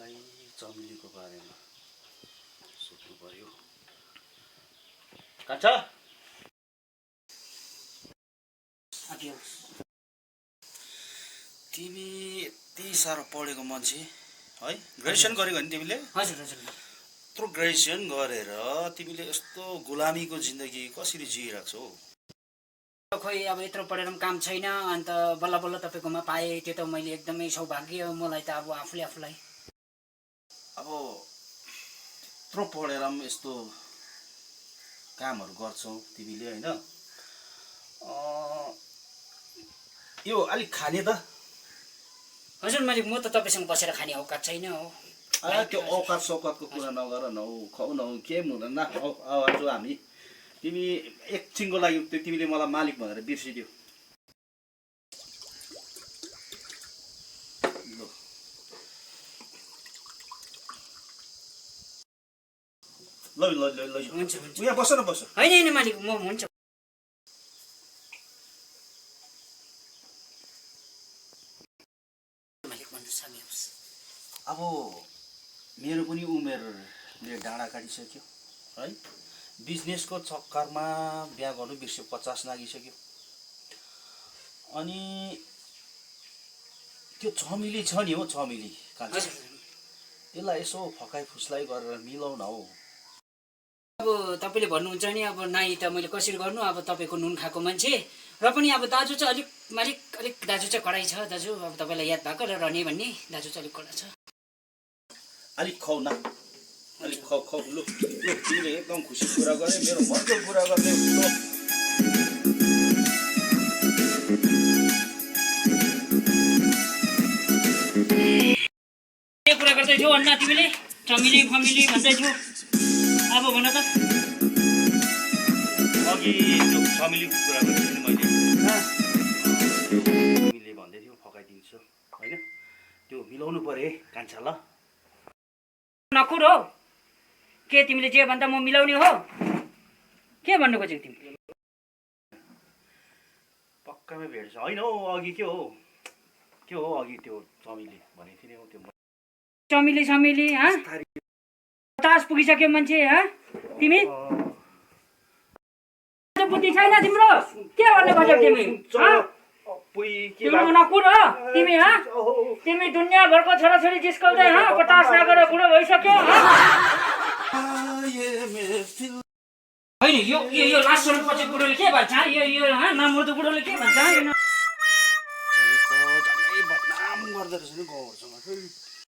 तिमीलाई चमेलीको बारेमा सोध्नु पर्यो। कान्छा तिमी यति साह्रो पढेको मान्छे है, ग्रेजुएसन गरेको नि तिमीले? हजुर हजुर। यत्रो ग्रेजुएसन गरेर तिमीले यस्तो गुलामीको जिन्दगी कसरी जिइरहेको छौ? खोइ अब यत्रो पढेर पनि काम छैन, अन्त बल्ल बल्ल तपाईँकोमा पाएँ, त्यो त मैले एकदमै सौभाग्य मलाई त अब आफूलाई। अब यत्रो पढेर पनि यस्तो कामहरू गर्छौ तिमीले होइन? यो अलिक खाने त? हजुर मालिक, म त तपाईँसँग बसेर खाने औकात छैन हो। त्यो औकात सौकातको कुरा नगर न हौ, खाउ न हौ, केही पनि हुँदैन। आज हामी तिमी एकछिनको लागि तिमीले मलाई मालिक भनेर बिर्सिदियो। ल ल ल ल हुन्छ हुन्छ। यहाँ बस न बस। होइन होइन मालिक, म हुन्छ। मालिक भन्नुहोस् आउनुहोस्। अब मेरो पनि उमेरले डाँडा काटिसक्यो है, बिजनेसको चक्करमा बिहा गर्नु बिर्स्यो, 50 नागिसक्यो। अनि त्यो चमेली छ नि हो, चमेली कान्छा, त्यसलाई यसो फकाइ फुस्लाइ गरेर मिलाउन हौ। अब तपाईँले भन्नुहुन्छ नि, अब नाइ त मैले कसरी गर्नु, अब तपाईँको नुन खाएको मान्छे र पनि अब दाजु चाहिँ अलिक मालिक अलिक दाजु चाहिँ कडाइ छ दाजु। अब तपाईँलाई याद भएको र रहने भन्ने दाजु चाहिँ अलिक कडा छ। अलिक खाउ न, अलिक खाउ खाउ। लु लु, तिमीले एकदम खुसी कुरा गरे, मेरो मनको कुरा गर्ने। के कुरा गर्दै थियौ अन्ना तिमीले? चमेली फमेली भन्दै थियौ, अब भन त। अघि त्यो चमेलीको कुरा गरेको थिएँ मैले, तिमीले भन्दै थियौ फकाइदिन्छु होइन, त्यो मिलाउनु पर्यो है कान्छा। ल नकुर हो के तिमीले जे भन्दा म मिलाउने हो? के भन्नु खोजेको तिमी? पक्कामै भेट्छ होइन हौ? अघि के हो अघि त्यो चमेली भनेको थिएँ नि हौ, त्यो चमेली चमेली हाँ 50 पुगिसक्यो मान्छे हाँ? तिमी बुद्धि छैन तिम्रो? के भन्नु खोजेको तिमी? तिम्रो नकुर हो तिमी हाँ? तिमी दुनियाँभरको छोराछोरी जिस्काउँदै हाँ 50 नगरेर बुढो भइसक्यो हाँ? होइन यो लास्ट पछि बुढोले के भन्छ? यो हाँ नमुर्दो बुढोले के भन्छ? झनै बदनाम गर्दो रहेछ नि गाउँहरूसँग।